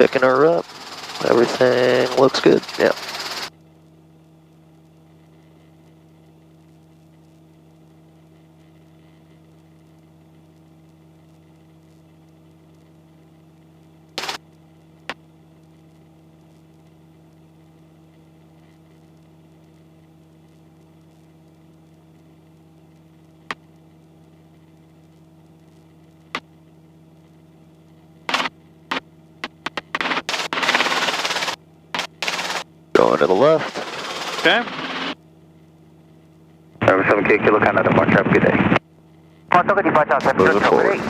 Picking her up. Everything looks good. Yeah. Going to the left. Okay. Number 7K, Kilo Canada, departure, have a good day. Moving forward.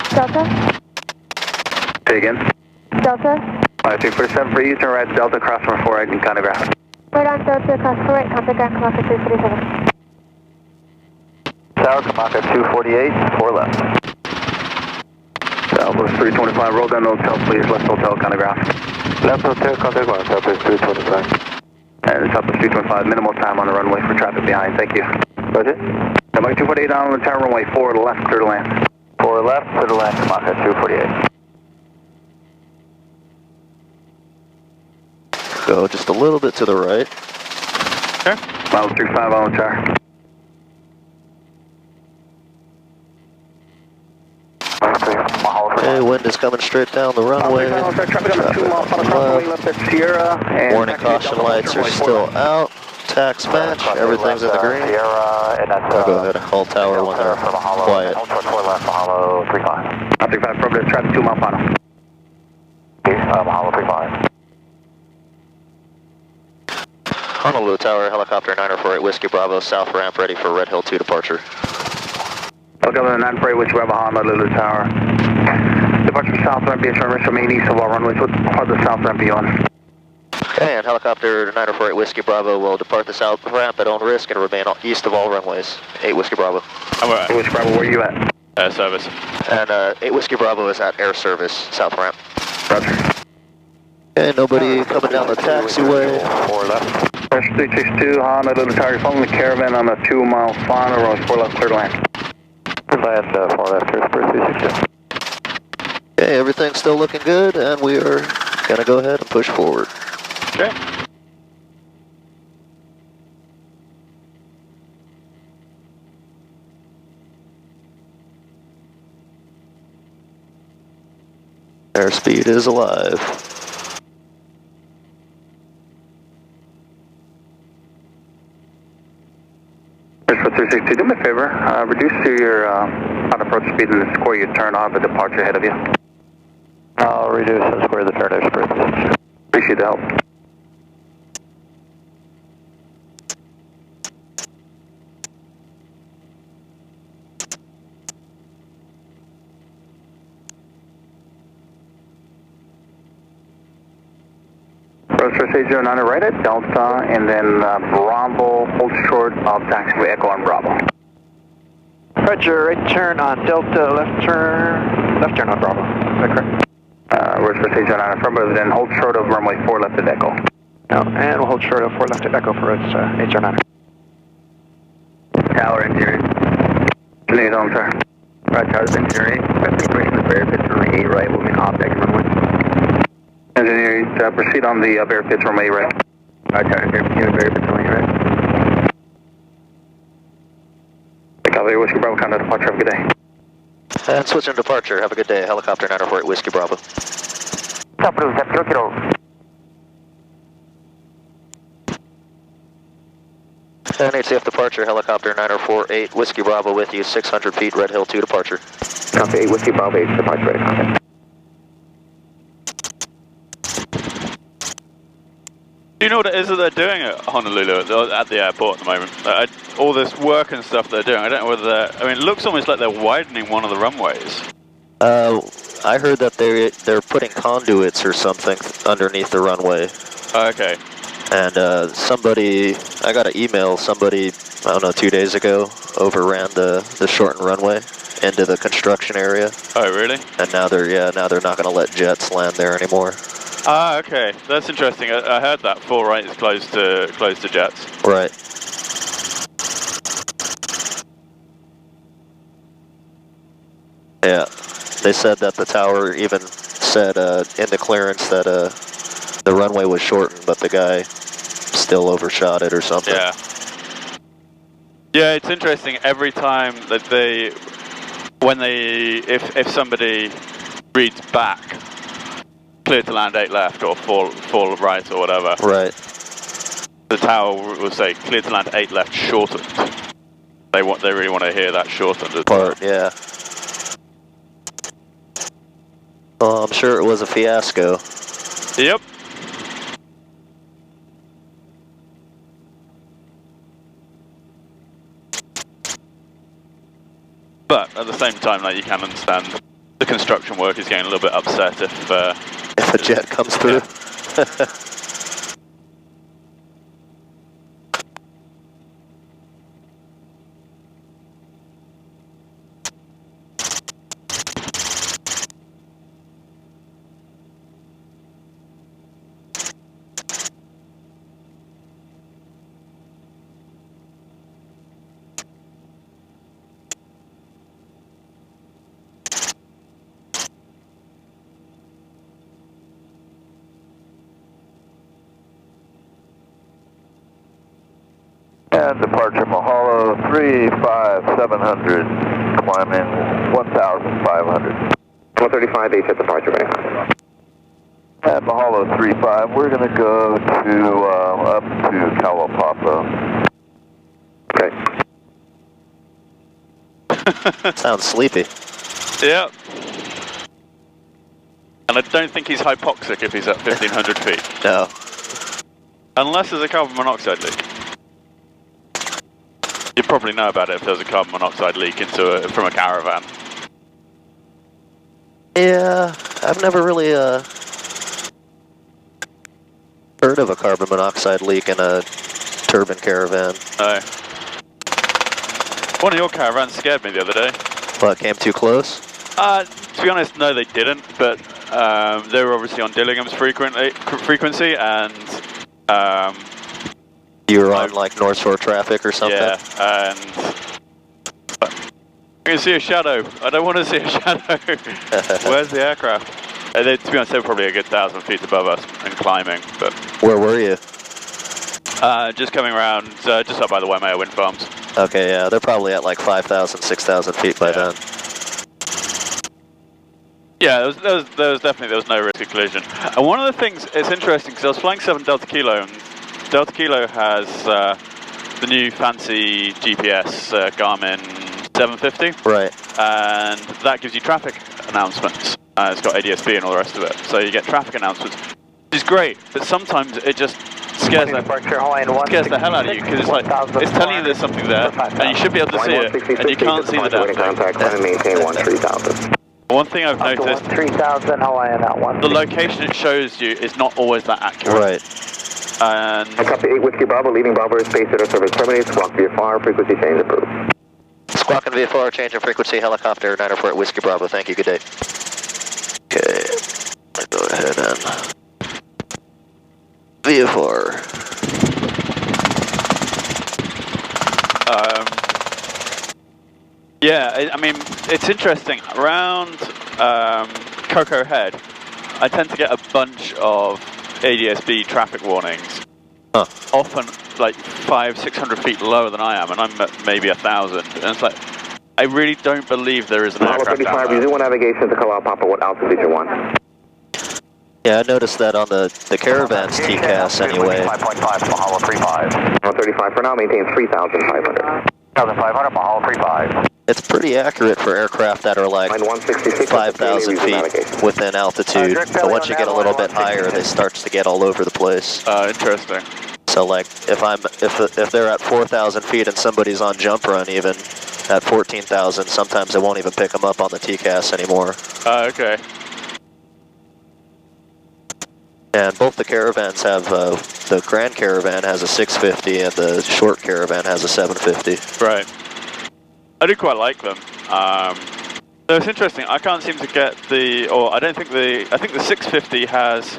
Delta? Say again. Delta? 5347 for you, turn right, Delta, cross number 4, right, in Conograph. Right on Delta, cross 4 right, contact ground, come off at 347. Tower, come off at 248, 4 left. Southwest 325, roll down the hotel, please, left hotel, Conograph. Left hotel, contact ground, Southwest 325. And Southwest 325, minimal time on the runway for traffic behind, thank you. Roger. Number 248 on the tower, runway 4 to the left, clear to land. 4 left, clear to land, come off at 248. Go just a little bit to the right. Okay. Mile 35 on the tower. Okay, wind is coming straight down the runway. Traffic on the 2 mile final runway left at Sierra. And warning caution lights are still out. Tax match, everything's in the green. I'll go ahead and call tower when they're quiet. Hold short 4 left, Mahalo 35. 35, appropriate traffic 2 mile final. Mahalo 35. Honolulu Tower, helicopter 948 Whiskey Bravo, south ramp ready for Red Hill 2 departure. Helicopter 948 Whiskey Bravo, Honolulu Tower. Departure south ramp, BHJR, remain east of all runways. What part of the south ramp are you on? Okay, and helicopter 948 Whiskey Bravo will depart the south ramp at own risk and remain east of all runways. 8 Whiskey Bravo. Alright. Whiskey Bravo, where are you at? Air service. And 8 Whiskey Bravo is at air service, south ramp. Roger. Okay, nobody coming down the taxiway. 4 left. First 362, Honolulu Tower, you're following the caravan on the 2 mile final, runway 4 left, clear to land. Clear to land, 4 left, first 362. Okay, everything's still looking good, and we are gonna go ahead and push forward. Okay. Airspeed is alive. First for 362, do me a favor, reduce your on approach speed and the square you turn on the departure ahead of you. I'll reduce and square the turn express. Appreciate the help. First 809 right at Delta, and then Bravo, hold short of taxiway Echo on Bravo. Roger, right turn on Delta, left turn on Bravo. Is that correct? Where's First 809 affirmative, then hold short of runway 4 left at Echo. No, and we'll hold short of 4 left at Echo for its HR9. Tower engineering. Continue on, sir. Right, tower engineering. Configuration of bear pitch runway 8 right, moving off deck runway. Engineering, proceed on the bear pitch runway 8 right. Right, tower engineering, bear pitch runway 8 right. Copy, Whiskey Bravo, contact departure, have a good day. And switching departure, have a good day. Helicopter 948 Whiskey Bravo. Copy, kilo. And HCF departure, helicopter 948 Whiskey Bravo with you, 600 feet, Red Hill 2 departure. Copy, 8 Whiskey Bravo, 8 departure, ready, contact. Do you know what it is that they're doing at Honolulu, at the airport at the moment? All this work and stuff they're doing, I don't know whether they're, I mean, it looks almost like they're widening one of the runways. I heard that they're putting conduits or something underneath the runway. Okay. And somebody, I got an email, somebody, I don't know, 2 days ago, overran the shortened runway into the construction area. Oh, really? And now they're not going to let jets land there anymore. Ah, okay. That's interesting. I heard that 4 right is closed to jets. Right. Yeah, they said that the tower even said in the clearance that the runway was shortened, but the guy still overshot it or something. Yeah. Yeah, it's interesting. Every time that if somebody reads back, clear to land 8 left or fall right or whatever. Right. The tower will say clear to land 8 left shortened. They really want to hear that shortened part. Yeah. Oh, I'm sure it was a fiasco. Yep. But at the same time, like, you can understand the construction work is getting a little bit upset if a jet comes through. Yeah. And departure Mahalo 35700, climbing 1,500. 135 H at departure, right? At Mahalo 35, we're going to go to up to Kawapapa. Okay. Sounds sleepy. Yep. And I don't think he's hypoxic if he's at 1,500 feet. No. Unless there's a carbon monoxide leak. You'd probably know about it if there was a carbon monoxide leak from a caravan. Yeah, I've never really heard of a carbon monoxide leak in a turbine caravan. No. One of your caravans scared me the other day. What, came too close? To be honest, no, they didn't. But they were obviously on Dillingham's frequency, and you were on like North Shore traffic or something? Yeah, and I can see a shadow. I don't want to see a shadow. Where's the aircraft? To be honest, they were probably a good 1,000 feet above us and climbing. But where were you? Just coming around, just up by the Waimea wind farms. Okay, yeah, they're probably at like 5,000, 6,000 feet by then. Yeah, there was no risk of collision. And one of the things, it's interesting because I was flying 7 Delta Kilo, and Delta Kilo has the new fancy GPS Garmin 750. Right. And that gives you traffic announcements. It's got ADS-B and all the rest of it. So you get traffic announcements, which is great, but sometimes it just scares the hell out of you, because it's like, it's telling you there's something there, and you should be able to see it, and you can't see the damn thing. One thing I've noticed, 3000 Hawaiian at 1. the location it shows you is not always that accurate. Right. And I copy 8 Whiskey Bravo, leaving Bravo airspace at our service terminates, squawk VFR, frequency change approved. Squawk and VFR, change in frequency, helicopter, 904 at Whiskey Bravo, thank you, good day. Okay, I'll go ahead and VFR. Yeah, I mean, it's interesting. Around Cocoa Head, I tend to get a bunch of ADS-B traffic warnings. Huh. Often like 500-600 feet lower than I am, and I'm at maybe 1,000. And it's like, I really don't believe there is an aircraft down 35, there. resume navigation to Kalaupapa, what altitude you want? Yeah, I noticed that on the caravan's TCAS anyway. 5.5, Mahalo 35. 135 for now, maintain 3,500. 1,500, Mahalo 35. It's pretty accurate for aircraft that are like 5,000 feet within altitude, but once you get a little bit higher, they start to get all over the place. Interesting. So like, if they're at 4,000 feet and somebody's on jump run even at 14,000, sometimes it won't even pick them up on the TCAS anymore. Okay. And both the caravans have, the Grand Caravan has a 650 and the short Caravan has a 750. Right. I do quite like them. So it's interesting, I can't seem to get I think the 650 has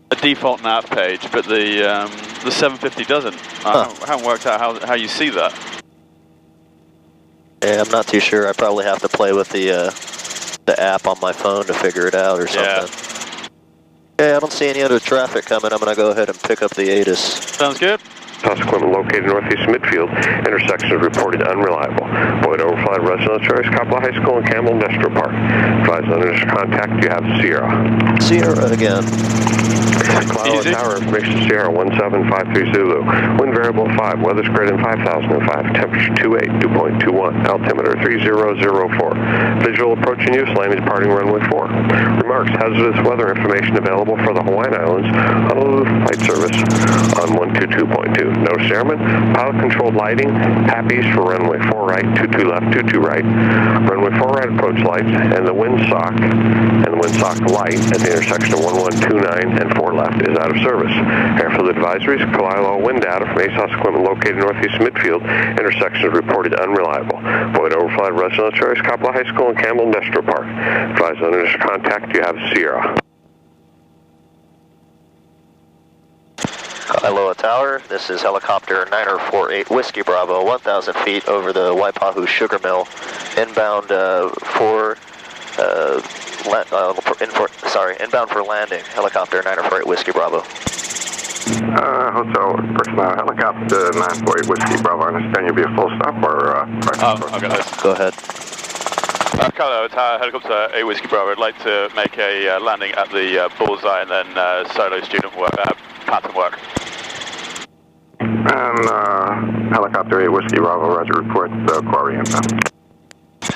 a default nav page, but the 750 doesn't. I haven't worked out how you see that. Yeah, I'm not too sure. I probably have to play with the the app on my phone to figure it out or something. Yeah, I don't see any other traffic coming. I'm going to go ahead and pick up the ATIS. Sounds good. Equipment located northeast midfield. Intersection is reported unreliable. Void overflight residential choice, Kapla High School and Campbell Industrial Park. Advise on initial contact, you have Sierra. Sierra again. Cloud Tower, information Sierra 1753 Zulu. Wind variable 5, weather's greater than 5005, temperature 28, 2.21, altimeter 3004. Visual approaching use, landing departing runway 4. Remarks, hazardous weather information available for the Hawaiian Islands, Honolulu Flight Service on 122.2. Notice airman, pilot controlled lighting, tap east for runway 4 right, 22 left, 22 right. Runway 4 right approach lights, and the windsock light at the intersection of 1129 and 4 left is out of service. Airfield advisories, Kalilo wind data from ASOS equipment located northeast midfield. Intersection is reported unreliable. Void overflight residential choice, Kapla High School and Campbell Industrial Park. Advise on initial contact, you have Sierra. Kailoa Tower, this is helicopter 9048 Whiskey Bravo, 1,000 feet over the Waipahu Sugar Mill, inbound inbound for landing, helicopter 9048 Whiskey Bravo. Hotel personnel, helicopter 948 Whiskey Bravo, I understand you'll be a full stop or I'll get this. Go ahead. Kailoa Tower, helicopter 8 Whiskey Bravo, I'd like to make a landing at the bullseye and then solo student work, pattern work. And helicopter 8 Whiskey Bravo, roger, report the quarry inbound.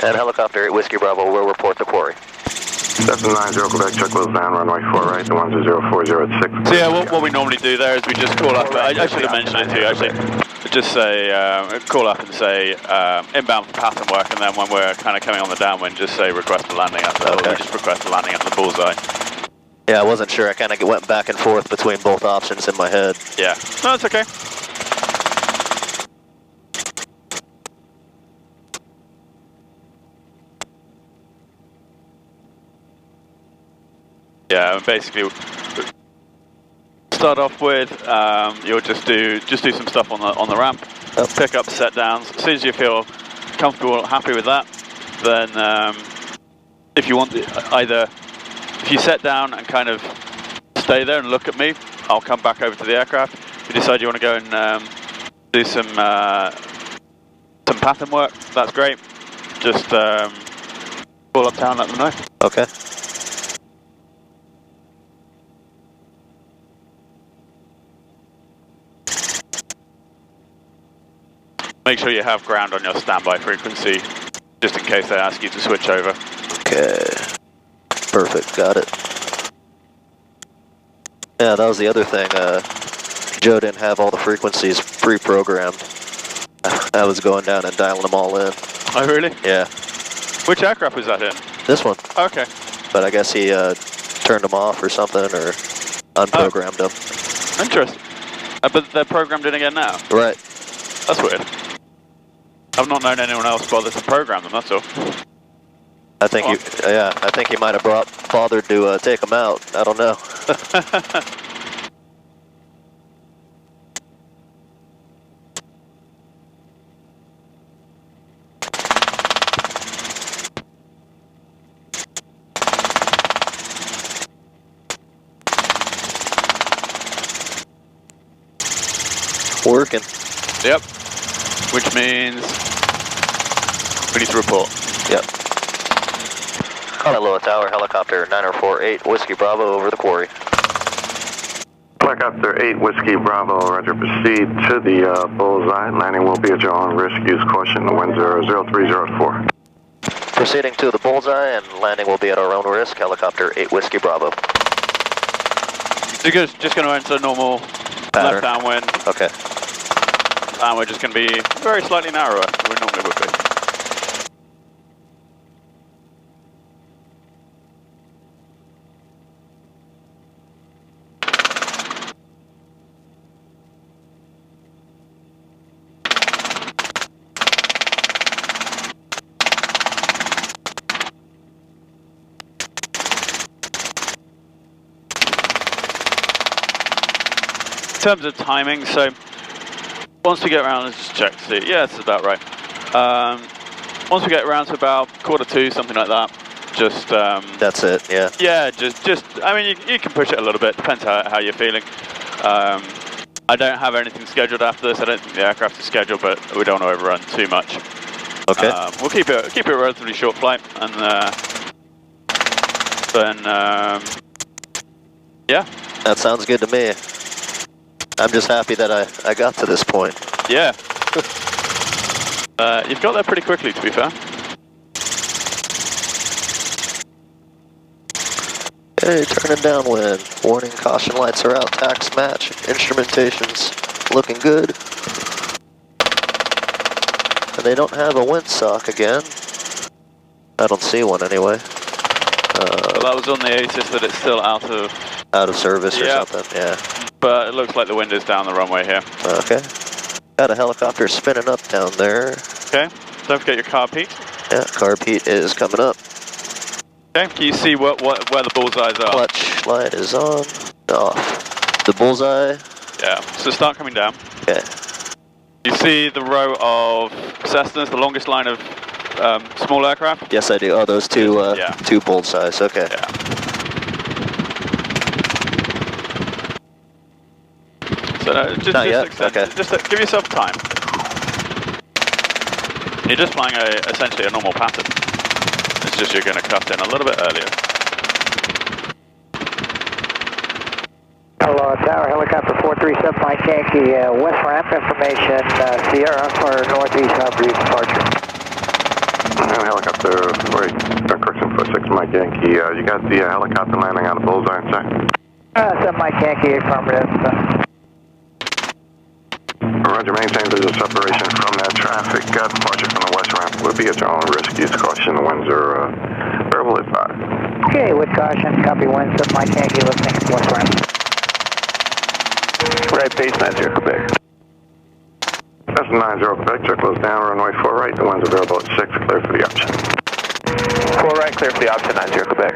And helicopter 8 Whiskey Bravo will report the quarry. 790, Quebec, check wheels down, runway 4 right, the 1040 at 6. So yeah, what we normally do there is we just call up, I should have mentioned it to you actually, just say, call up and say inbound for pattern work, and then when we're kind of coming on the downwind, just say request a landing at the, we just request a landing at the bullseye. Yeah, I wasn't sure, I kind of went back and forth between both options in my head. Yeah, no, it's okay. Yeah, basically start off with you'll just do some stuff on the ramp, pick up set downs. As soon as you feel comfortable, happy with that, then if you want if you set down and kind of stay there and look at me, I'll come back over to the aircraft. If you decide you want to go and do some pattern work, that's great. Just call up town, let them know. Okay. Make sure you have ground on your standby frequency, just in case they ask you to switch over. Okay. Perfect, got it. Yeah, that was the other thing. Joe didn't have all the frequencies pre-programmed. I was going down and dialing them all in. Oh, really? Yeah. Which aircraft was that in? This one. Okay. But I guess he turned them off or something, or unprogrammed them. Interesting. But they're programmed in again now? Right. That's weird. I've not known anyone else bother to program them, that's all. I think I think he might have bothered to take them out. I don't know. Working. Yep. Which means we need to report. Yep. Kailoa Tower, helicopter 9048 Whiskey Bravo over the quarry. Helicopter 8 Whiskey Bravo, roger, proceed to the bullseye. Landing will be at your own risk. Use caution, the wind 00304. Proceeding to the bullseye and landing will be at our own risk. Helicopter 8 Whiskey Bravo. So you're just going to enter normal pattern. Left downwind. Okay. And we're just going to be very slightly narrower than we normally would be. In terms of timing, so once we get around, let's just check to see. Yeah, it's about right. Once we get around to about 1:45, something like that, just... That's it, yeah. Yeah, I mean, you can push it a little bit, depends how you're feeling. I don't have anything scheduled after this. I don't think the aircraft is scheduled, but we don't want to overrun too much. Okay. We'll keep it a relatively short flight, and then yeah. That sounds good to me. I'm just happy that I got to this point. Yeah. You've got there pretty quickly, to be fair. Okay, turning downwind. Warning, caution lights are out. Tax match. Instrumentation's looking good. And they don't have a windsock again. I don't see one anyway. Well, that was on the ATIS that it's still out of service or something, yeah. But it looks like the wind is down the runway here. Okay. Got a helicopter spinning up down there. Okay, don't forget your carb heat. Yeah, carb heat is coming up. Okay, can you see where the bullseyes are? Clutch light is on, off. The bullseye? Yeah, so start coming down. Okay. You see the row of Cessnas, the longest line of small aircraft? Yes, I do. Oh, those two, yeah. two bullseyes, okay. Yeah. So Not yet? extend, Okay. just give yourself time. You're just flying essentially a normal pattern. It's just you're going to cut in a little bit earlier. Hello, Tower, helicopter 437 Mike Yankee, west ramp information, Sierra for northeast brief departure. Helicopter 46 Mike Yankee, you got the helicopter landing on the bullseye in sight? 7 Mike Yankee, affirmative. Roger, maintain visual separation from that traffic. Departure from the west ramp will be at your own risk. Use caution, the winds are variable at 5. Okay, with caution, copy winds of Mike Yankee, listening west ramp. Right, base 90 Quebec. That's 90 Quebec, check close down, runway 4 right, the winds are variable at 6, clear for the option. 4 right, clear for the option, 90 Quebec.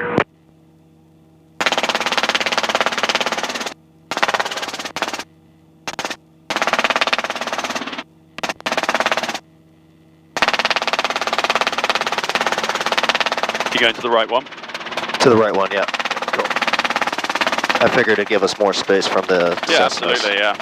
You going to the right one? To the right one, yeah. Cool. I figured it'd give us more space from the Yeah, Cessnas. absolutely, yeah.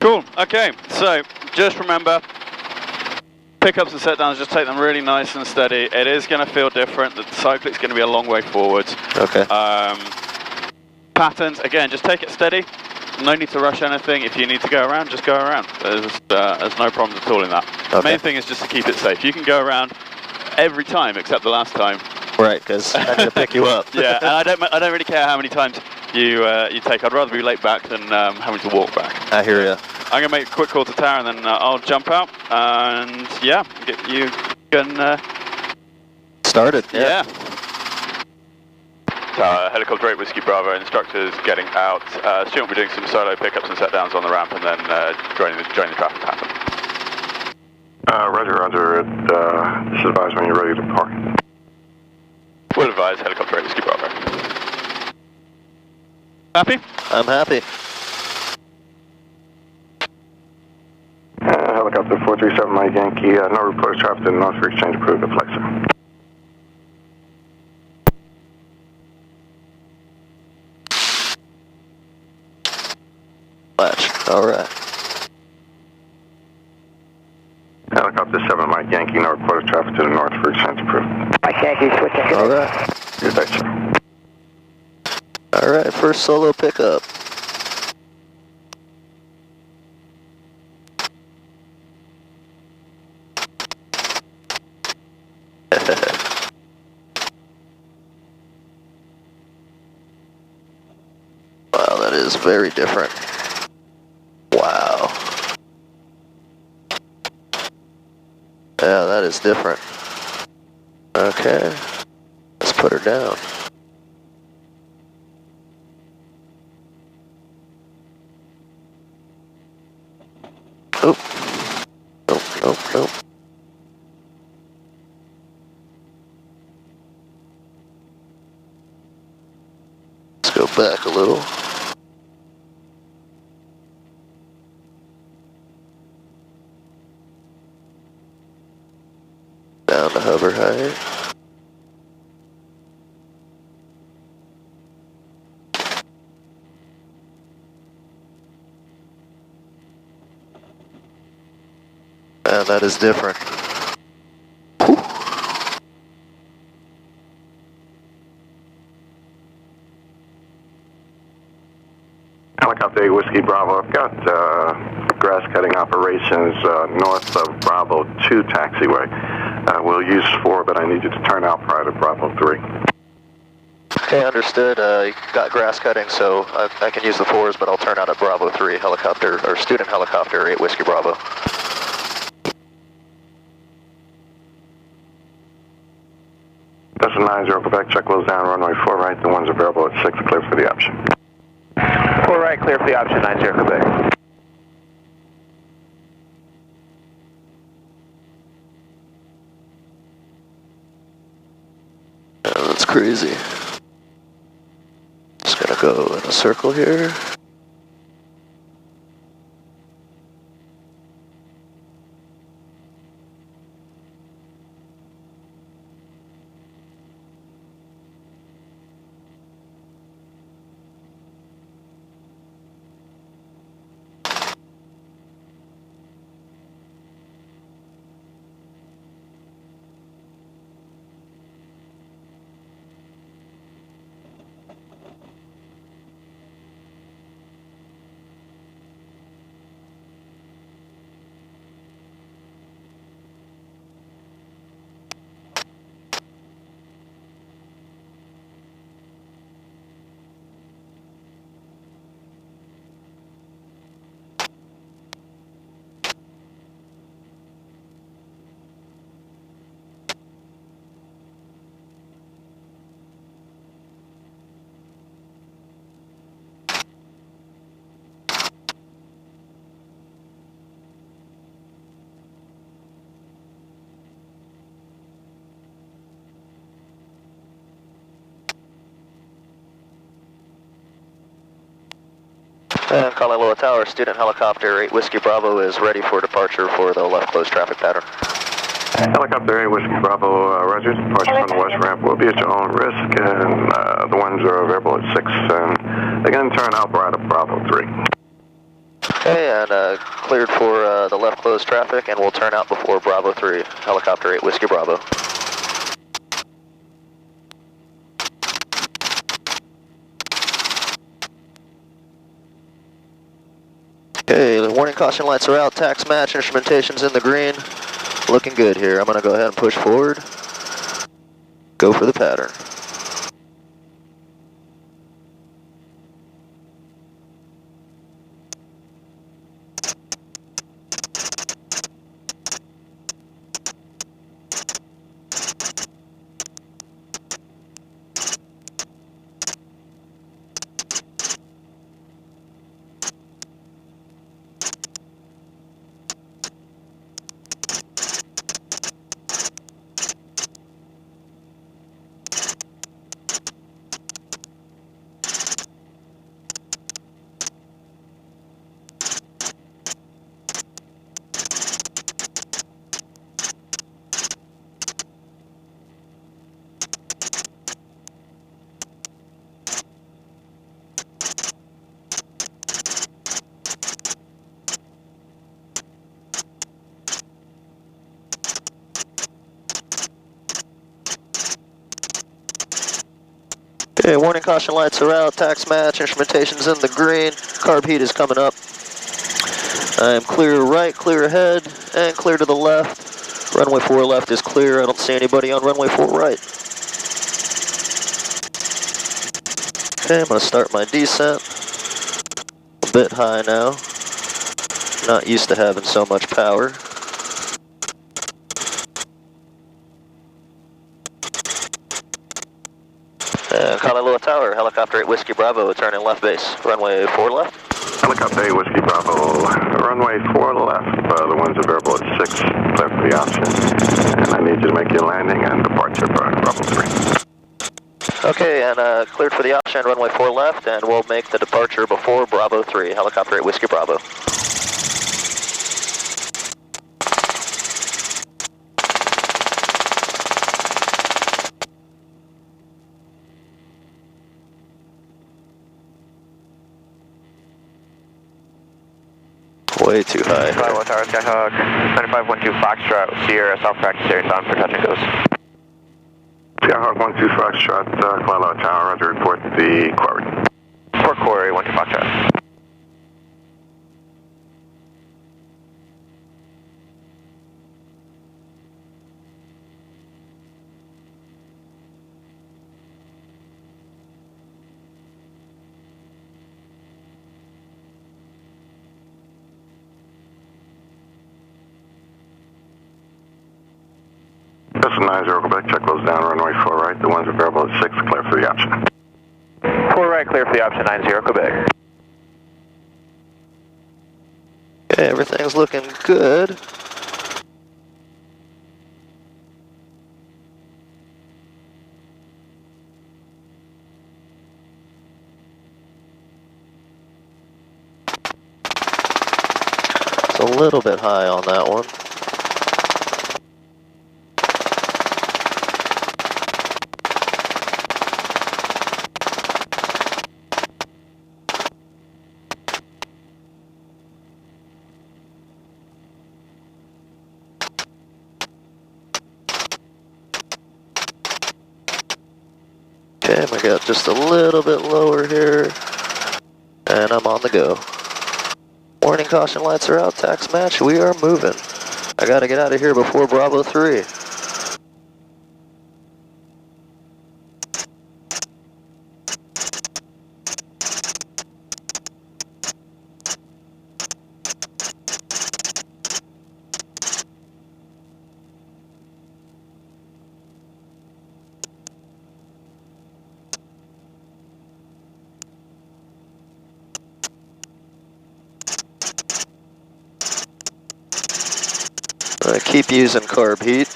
Cool, okay, so just remember, pickups and set downs, just take them really nice and steady. It is going to feel different, the cyclic's going to be a long way forwards. Okay. Patterns, again, just take it steady, no need to rush anything. If you need to go around, just go around. There's no problems at all in that. Okay. The main thing is just to keep it safe. You can go around every time except the last time. Right, because I need to pick you up. Yeah, and I don't really care how many times you take. I'd rather be late back than having to walk back. I hear you. I'm going to make a quick call to tower and then I'll jump out and yeah, you can... Started, yeah. Helicopter 8 Whiskey Bravo, instructors getting out. Soon we'll be doing some solo pickups and set downs on the ramp and then joining the traffic pattern. Roger, just advise when you're ready to park. We'll advise Helicopter 8 Whiskey Bravo. Happy? I'm happy. Helicopter 437 Mike Yankee, no reports traffic to the north for exchange approved at Flexer. Latch, alright. Helicopter 7 Mike Yankee, no report of traffic to the north for exchange approved. Mike Yankee, switching. Alright. Good day, sir. Alright, first solo pickup. is very different. Wow. Yeah, that is different. Okay, let's put her down. Oop. Nope, nope, nope. Let's go back a little. Down to hover height. And that is different. Whew. Helicopter 8 Whiskey Bravo, I've got grass cutting operations north of Bravo 2 taxiway. We'll use 4, but I need you to turn out prior to Bravo 3. Okay, understood. You got grass cutting, so I can use the 4s, but I'll turn out at Bravo 3, helicopter, or student helicopter 8 Whiskey Bravo. Destin 90, Quebec, check wheels down, runway 4 right, the ones available at 6, clear for the option. 4 right, clear for the option, 90 Quebec. Yeah, that's crazy. Just gonna go in a circle here. And Kalaloa Tower, student helicopter 8 Whiskey Bravo is ready for departure for the left closed traffic pattern. Helicopter 8 Whiskey Bravo, Roger, departure from the west ramp will be at your own risk, and the ones are available at 6, and again, turn out right at Bravo 3. Okay, and cleared for the left closed traffic, and we'll turn out before Bravo 3, helicopter 8 Whiskey Bravo. Okay, the warning caution lights are out, tax match, instrumentation's in the green. Looking good here. I'm going to go ahead and push forward. Go for the pattern. Okay, warning caution lights are out, tax match, instrumentation's in the green, carb heat is coming up. I am clear right, clear ahead, and clear to the left. Runway 4 left is clear, I don't see anybody on runway 4 right. Okay, I'm going to start my descent. bit high now. Not used to having so much power. Honolulu Tower, helicopter 8 Whiskey Bravo, turning left base, runway 4 left. Helicopter 8 Whiskey Bravo, runway 4 left, the ones available at 6, clear for the option. And I need you to make your landing and departure for Bravo 3. Okay, and cleared for the option, runway 4 left, and we'll make the departure before Bravo 3, helicopter 8 Whiskey Bravo. Way too high. Skyline Tower, Skyhawk, 9512 Foxtrot, Sierra, South practice area, on for touch and goes. Skyhawk 12 Foxtrot, Skyline Tower, roger, report the quarry. Report quarry, 12 Foxtrot. This is 90 Quebec, check those down, runway 4 right, the ones available at 6, clear for the option. 4 right, clear for the option, 90 Quebec. Okay, everything's looking good. It's a little bit high on that one. Okay, I got just a little bit lower here, and I'm on the go. Warning caution lights are out, tax match, we are moving. I gotta get out of here before Bravo 3. I keep using carb heat.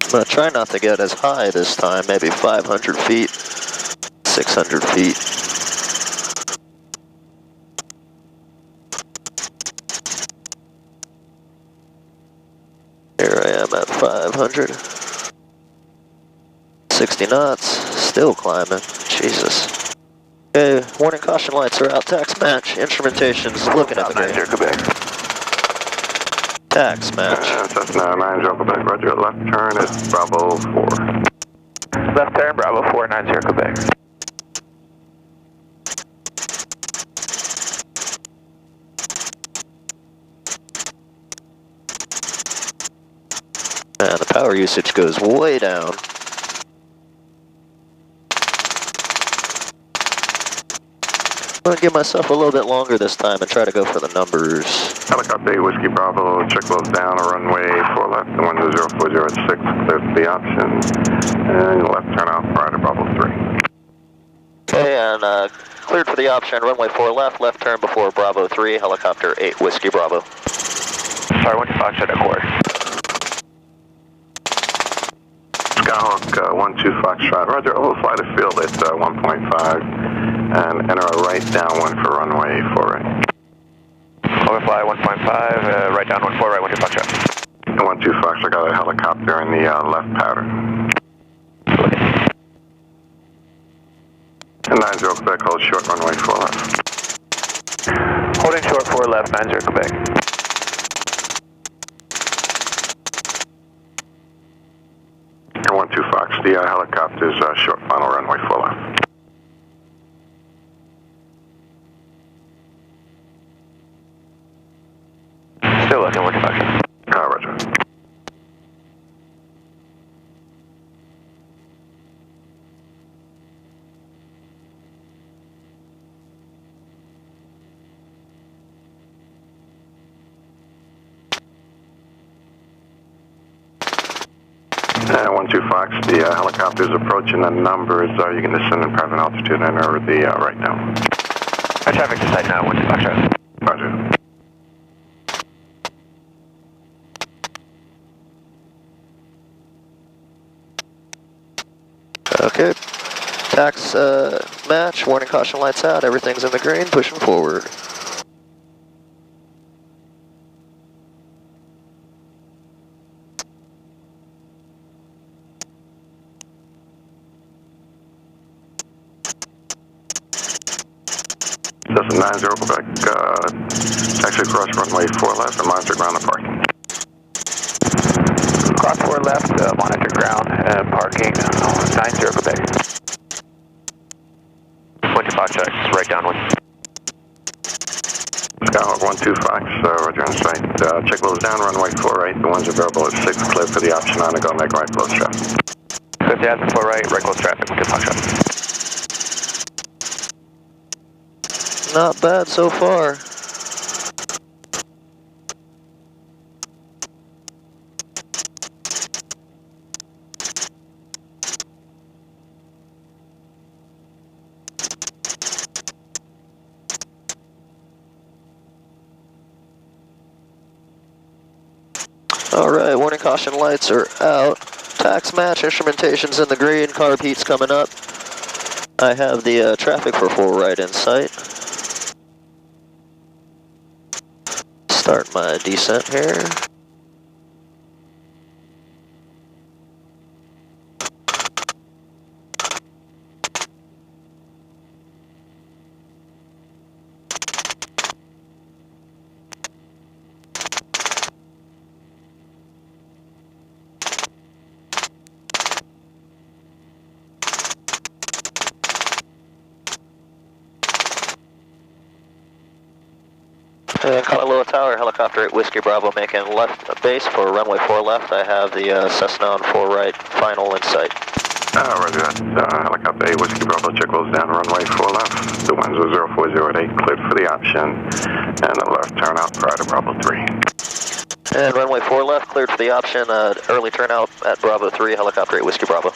I'm gonna try not to get as high this time, maybe 500 feet, 600 feet. Here I am at 500. 60 knots, still climbing, Jesus. Okay, warning caution lights are out, tax match, instrumentation's looking at the green. Tax match. Cessna 90 Quebec, roger, left turn is Bravo 4. Left turn, Bravo 490 Quebec. And the power usage goes way down. I'm gonna give myself a little bit longer this time and try to go for the numbers. Helicopter 8 Whiskey Bravo, check those down, runway 4 left, the 1040 at 6, clear for the option, and left turn out prior to Bravo 3. Okay, and cleared for the option, runway 4 left, left turn before Bravo 3, helicopter 8 Whiskey Bravo. Sorry, 12 Foxtrot at quarter. Skyhawk 12 Foxtrot, roger, overfly the field at 1.5. And enter a right down one for runway 4 right. Overfly 1.5, right down 14 right, 12 Foxtrot. 12 Foxtrot, got a helicopter in the left pattern. And 90 Quebec, hold short runway 4 left. Holding short 4 left, 90 Quebec. And 12 Fox, the helicopter's short final runway 4 left. Still looking, 12 Foxtrot. Roger. 12 Fox, the helicopter is approaching. The numbers are you can descend in private altitude and over the right now. Traffic to site now, 12 Fox. Roger. Okay. Tax match, warning caution lights out, everything's in the green, pushing forward. Cessna 90, Quebec, taxi across runway 4 left and monitor ground and parking. Cross 4 left, monitor ground and parking, 90 Quebec. 25 checks, right downwind. Skyhawk 12 Fox, roger on site. Check loads down, runway 48, the ones available at 6, clear for the option on to go make right close traffic. 50 Aspen 4 right close traffic, 12 Fox. Not bad so far. Alright, warning caution lights are out. Tax match, instrumentation's in the green, carb heat's coming up. I have the traffic for 4 right in sight. Start my descent here. Honolulu Tower, helicopter 8 Whiskey Bravo making left base for runway 4 left. I have the Cessna on 4 right, final in sight. Roger that. Helicopter 8 Whiskey Bravo, check loads down, runway 4 left. The winds are 0408, cleared for the option, and a left turnout prior to Bravo 3. And runway 4 left, cleared for the option, early turnout at Bravo 3, helicopter 8 Whiskey Bravo.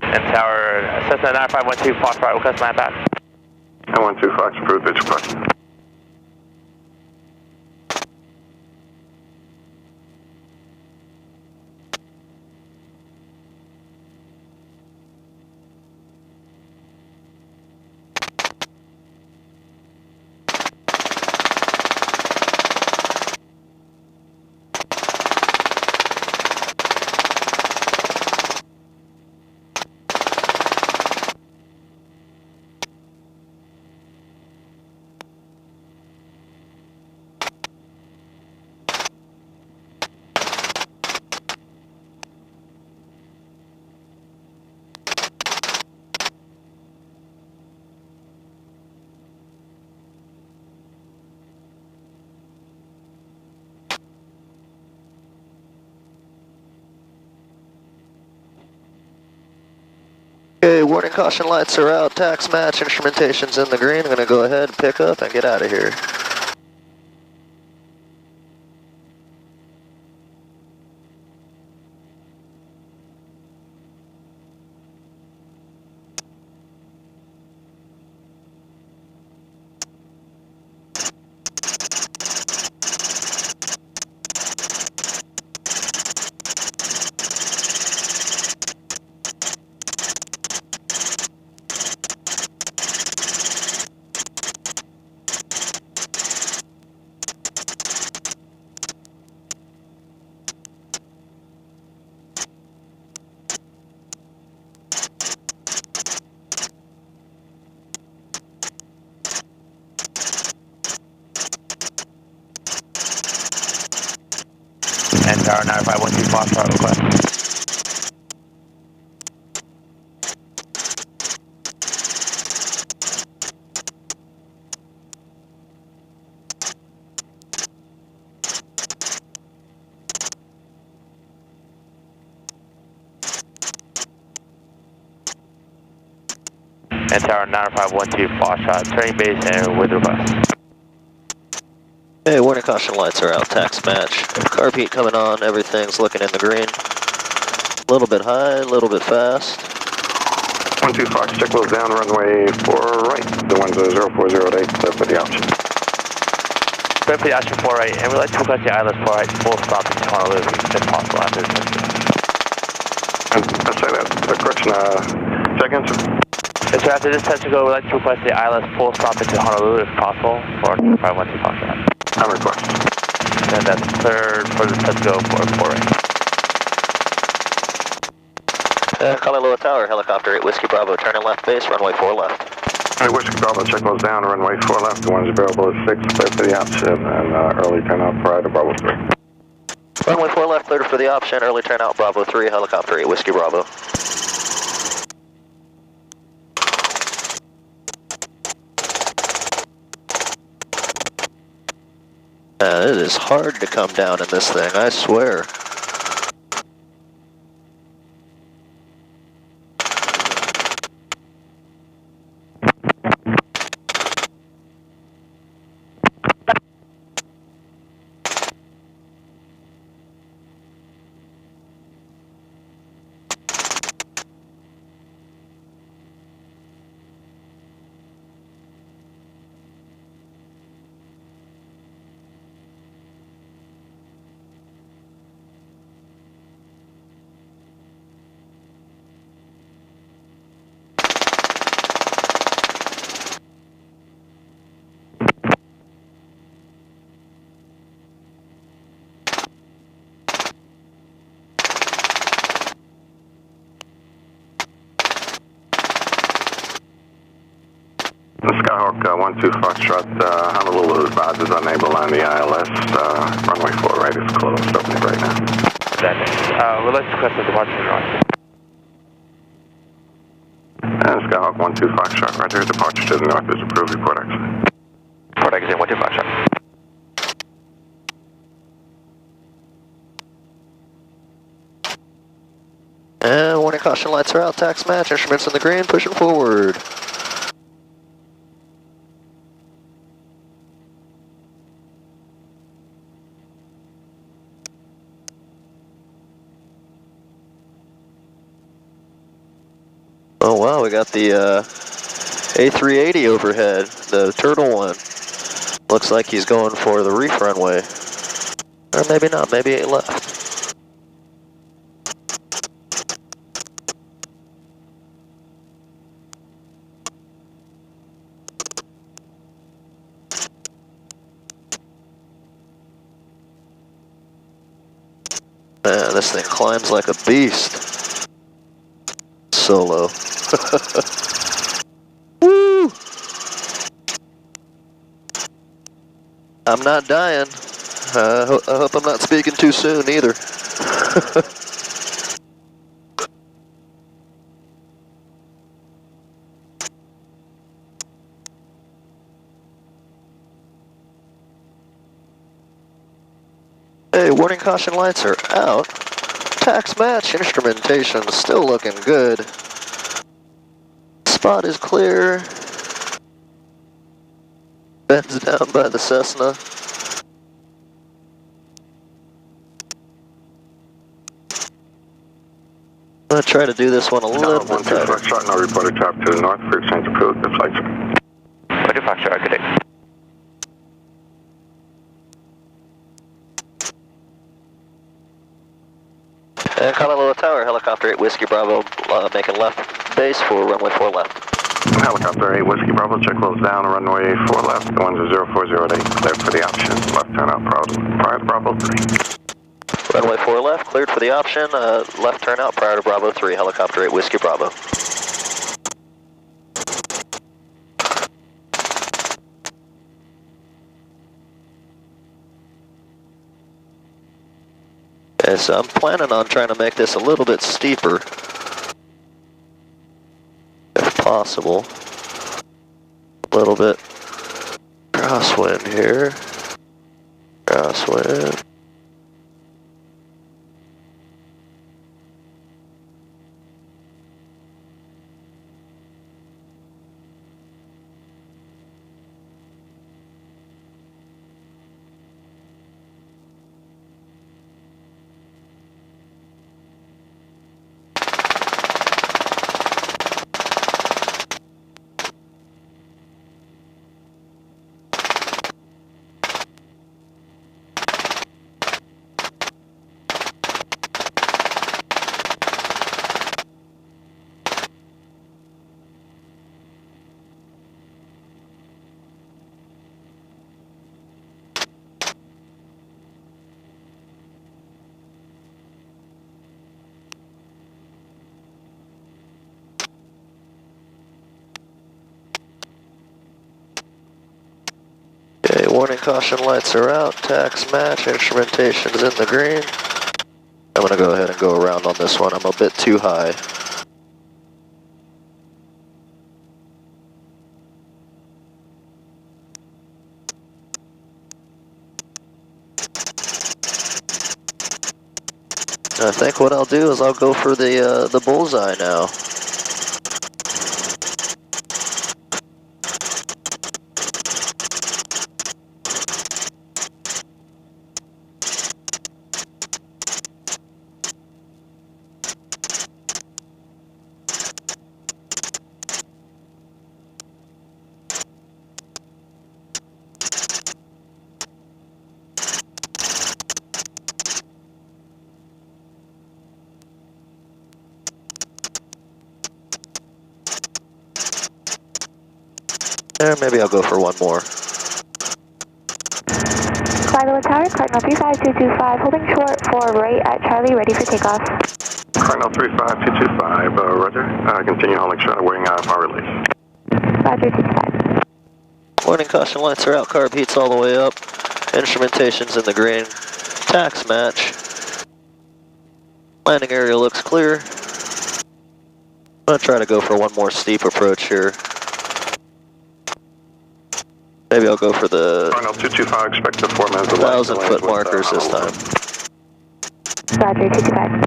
And Tower, Cessna 9512, Fox right, request land back. 912 Fox, approved, pitch request. Okay, warning caution lights are out, tax match, instrumentation's in the green. I'm going to go ahead, pick up, and get out of here. And Tower 9512 Foxtrot request. And Tower 9512 Foxtrot, turning base and with request. Hey, warning caution lights are out, tax match. Carb heat coming on, everything's looking in the green. A little bit high, a little bit fast. 12 Fox, check wheels down, runway 4 right. The one's 0408, clear for the option. Clear for the option 4 right, and we'd like to request the ILS 4 right, full stop in Honolulu if possible after this. I'll say that, correction, second answer. So after this test to go, we'd like to request the ILS full stop into Honolulu if possible for 512 Foxtrot. On request. And that's cleared for the test to go for 4 right. Kailua Tower, helicopter 8 Whiskey Bravo, turning left base, runway 4 left. Hey, Whiskey Bravo, check wheels down, runway 4 left. The one's available at 6, clear for the option, and early turnout prior to Bravo 3. Runway 4 left, cleared for the option, early turnout Bravo 3, helicopter 8 Whiskey Bravo. It is hard to come down in this thing, I swear. Skyhawk 12 Foxtrot, Honolulu advises unable on the ILS, runway 4 right is closed, opening right now. We'd like to request a departure to the north. And Skyhawk 12 Foxtrot, right here, departure to the north is approved, report exit. Report exit 12 Foxtrot. And warning caution lights are out, tax match, instruments in the green, pushing forward. Oh wow, we got the A380 overhead, the turtle one. Looks like he's going for the reef runway. Or maybe not, maybe 8 left. Man, this thing climbs like a beast. Solo. Woo! I'm not dying. I hope I'm not speaking too soon either. Hey, warning caution lights are out. Tax match instrumentation still looking good. Spot is clear. Bends down by the Cessna. I'm gonna try to do this one a little bit better. 12 Foxtrot, no reported traffic to the north, for exchange approved, the flight's okay. 12 Foxtrot, good day. And Kailua Tower, helicopter 8 Whiskey Bravo, making left base for runway 4 left. Helicopter 8 Whiskey Bravo, check wheels down, runway 4 left, the one's 0408, cleared for the option, left turnout prior to Bravo 3. Runway 4 left, cleared for the option, left turnout prior to Bravo 3, helicopter 8 Whiskey Bravo. Okay, so I'm planning on trying to make this a little bit steeper, if possible. A little bit crosswind here. Crosswind. Okay, warning caution lights are out, tax match, instrumentation's in the green. I'm gonna go ahead and go around on this one, I'm a bit too high. I think what I'll do is I'll go for the bullseye now. Maybe I'll go for one more. Fly Tower, Cardinal 35225, holding short for right at Charlie, ready for takeoff. Cardinal 35225, roger. Continue holding short, awaiting our release. Roger, 25. Warning caution lights are out, carb heat's all the way up, instrumentation's in the green, tax match. Landing area looks clear. I'm gonna try to go for one more steep approach here. Maybe I'll go for the Cardinal 225, expect the 4 minutes of 1,000-foot markers this time. Roger, 225.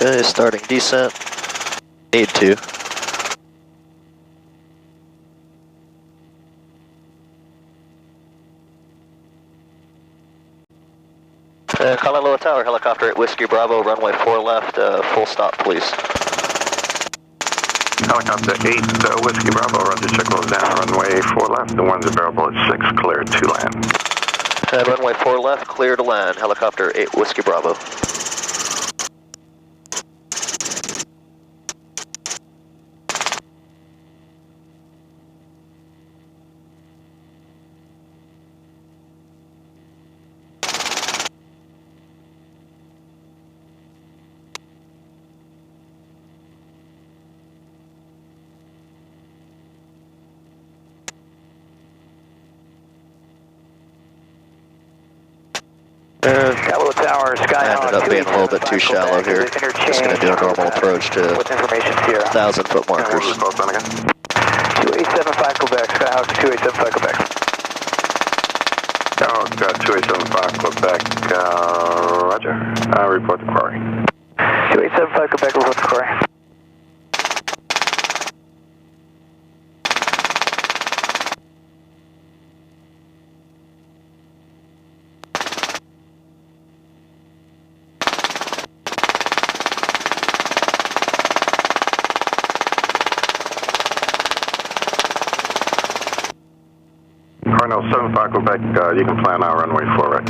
Okay, starting descent. Need to. Honolulu Tower, helicopter at Whiskey Bravo, runway 4 left, full stop please. Helicopter 8, Whiskey Bravo, roger, check those down, runway 4 left, the one's available at 6, clear to land. Runway 4 left, clear to land, helicopter 8, Whiskey Bravo. Shallow Tower, Sky ended up being a little bit too shallow here. Just going to do a normal approach to 1,000-foot markers. 2875 Quebec, Skyhawk 2875 Quebec. Skyhawk 2875 Quebec, roger. Report the quarry. 2875 Quebec, report the quarry. Cardinal 75 Quebec, you can plan our runway 4 right.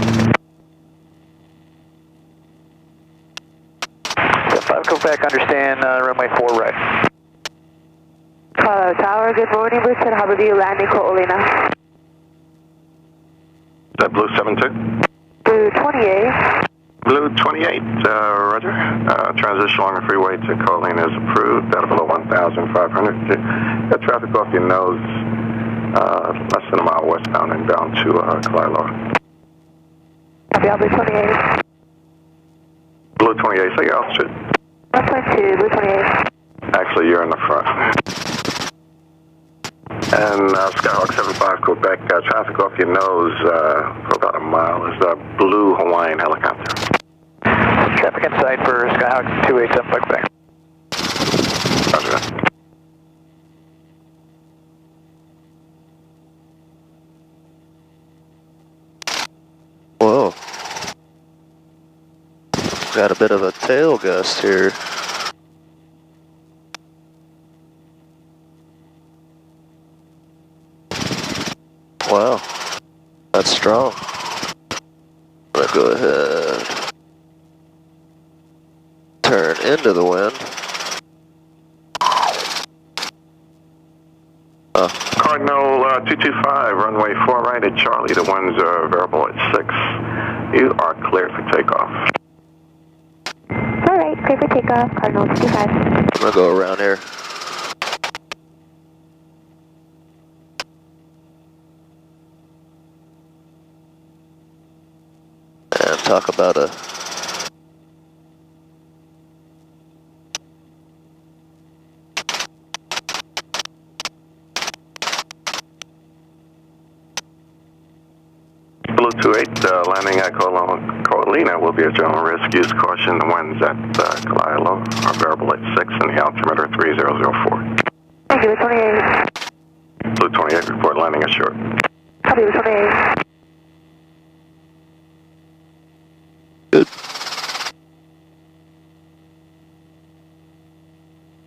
75 Quebec, understand, runway 4 right. Hello Tower, good morning, Blue 10, how are you landing Ko'olina? Is that Blue 72? Blue 28. Blue 28, roger. Transition along the freeway to Colleen is approved, out of below 1,500. Got traffic off your nose. Less than a mile westbound and down to Kailua. Copy Blue 28. Blue 28, say your altitude. 1.2, Blue 28. Actually, you're in the front. And Skyhawk 75 Quebec, traffic off your nose for about a mile is a blue Hawaiian helicopter. Traffic inside for Skyhawk 287 Quebec. Roger that. Whoa. Got a bit of a tail gust here. Wow. That's strong. I'm gonna go ahead. Turn into the wind. Cardinal 225, runway 4 right at Charlie. The winds are variable at 6. You are cleared for takeoff. Alright, clear for takeoff, Cardinal 225. I'm gonna go around here. And talk about a Blue 28, landing at Coralina will be a general risk. Use caution. The winds at Kalilo are variable at 6 and the altimeter 3004. Thank you, Blue 28. Blue 28, report landing ashore. Copy, Blue 28. good.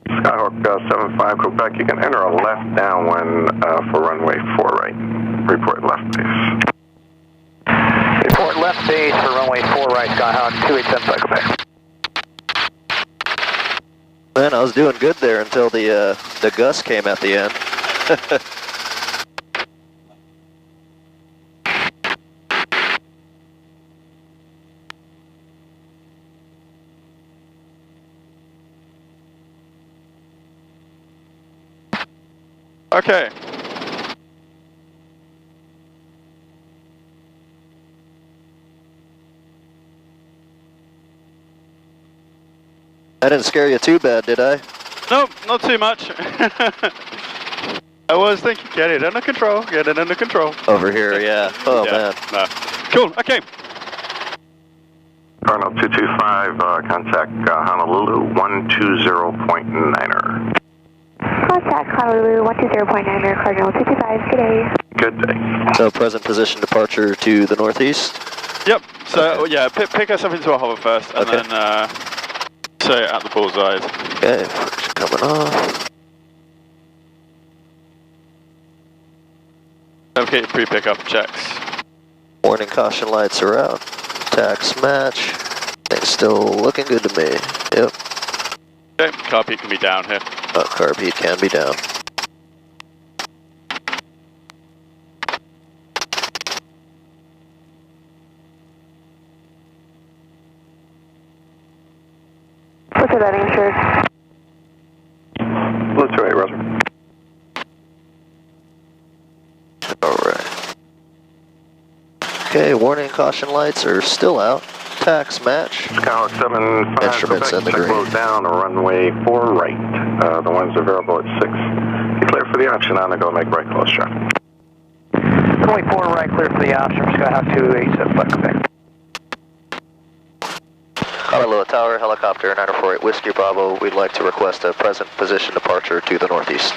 Skyhawk 75 Quebec, you can enter a left downwind for runway 4 right. Report left base. Report left base for runway 4 right, Skyhawk 287 Quebec. Man, I was doing good there until the gust came at the end. Okay. I didn't scare you too bad, did I? Nope, not too much. I was thinking, get it under control, get it under control. Over here, yeah. Oh, yeah, man. No. Cool, okay. Cardinal 225, contact Honolulu 120.9er. Contact Honolulu 120.9er, Cardinal 225, good day. Good day. So present position departure to the northeast? Yep, so Okay. yeah, pick us up into a hover first, and Okay. then say it at the bullseyes. Okay, first coming off. Don't forget your pre-pickup checks. Warning caution lights are out. Tax match. Things still looking good to me. Yep. Okay, carb heat can be down here. Carb heat can be down. What's the bedding, sure? Blue 28, Roger. Alright. Okay, warning caution lights are still out. Tax match. Skyhawk 75 Instruments in the green. Close down to runway 4 right. The winds are variable at 6. You clear for the option on to go make right close traffic. Runway 4 right, clear for the option for Skyhawk 287 Quebec. Honolulu Tower, helicopter 948 Whiskey Bravo. We'd like to request a present position departure to the northeast.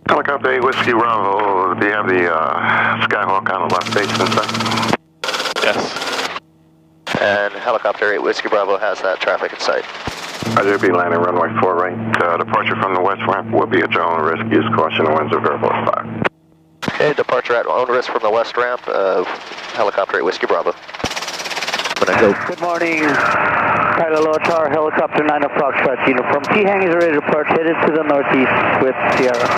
Helicopter 8 Whiskey Bravo, do you have the Skyhawk on the left base inside? Yes. And helicopter 8 Whiskey Bravo has that traffic in sight. Roger, be landing runway 4 right. Departure from the west ramp will be at your own risk. Use caution, the winds are variable at 5. Okay, departure at own risk from the west ramp. Helicopter 8 Whiskey Bravo. I'm gonna go. Good morning, Honolulu Tower, helicopter 9 o'clock, Foxtrot uniform. T-hang is ready to depart, headed to the northeast with Sierra.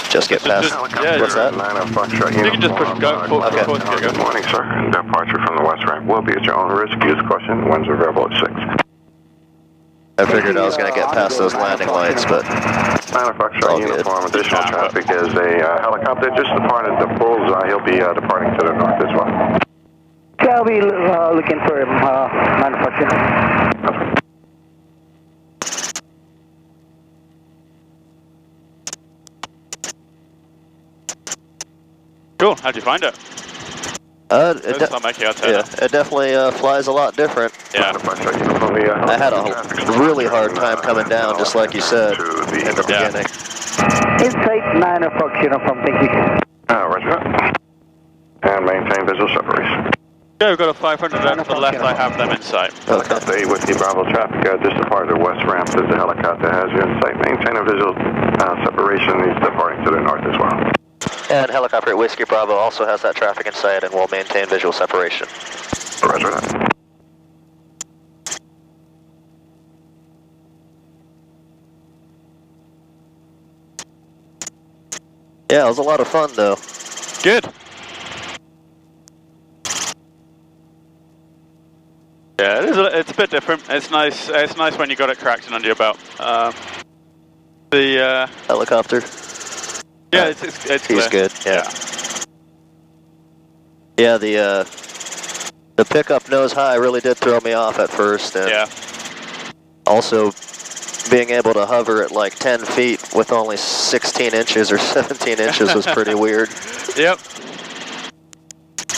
Just get past. Yeah, What's that? 9 Foxtrot You can just push go. Okay. Good morning, sir. And departure from the west ramp will be at your own risk. Use caution, the winds are variable at 6. I figured I was gonna get past those landing lights, but 9 Foxtrot uniform, additional traffic is a helicopter just departed the bullseye. He'll be departing to the north as well. Okay, I'll be looking for him, 9 Foxtrot. Cool, how'd you find it? It definitely flies a lot different. Yeah. I had a really hard time coming down, just like you said in the beginning. Insight 9 Fox uniform, thank you. Roger. And maintain visual separation. Yeah, we've got a 500 down to the left, I have them in sight. Helicopter 8 Whiskey Bravo traffic, just departed the west ramp as the helicopter has you in sight. Maintain a visual separation, he's departing to the north as well. And helicopter at Whiskey Bravo also has that traffic in sight and will maintain visual separation. Roger that. Yeah, it was a lot of fun though. Good. Yeah, it's a bit different. It's nice when you got it cracked and under your belt. The helicopter. Yeah, it's he's clear. good. Yeah. Yeah, the pickup nose high really did throw me off at first, and yeah. Also, being able to hover at like 10 feet with only 16 inches or 17 inches was pretty weird. Yep.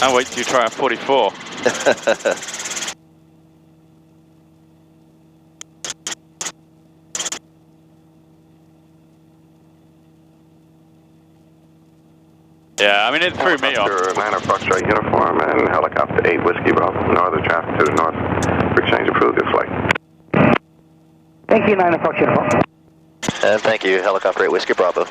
I'll wait till you try a 44. Yeah, I mean, it threw me off. 9 Foxtrot uniform and helicopter 8 Whiskey Bravo. Northern traffic to the north. For exchange, approved good flight. Thank you, 9 Fox uniform. And thank you, helicopter 8 Whiskey Bravo.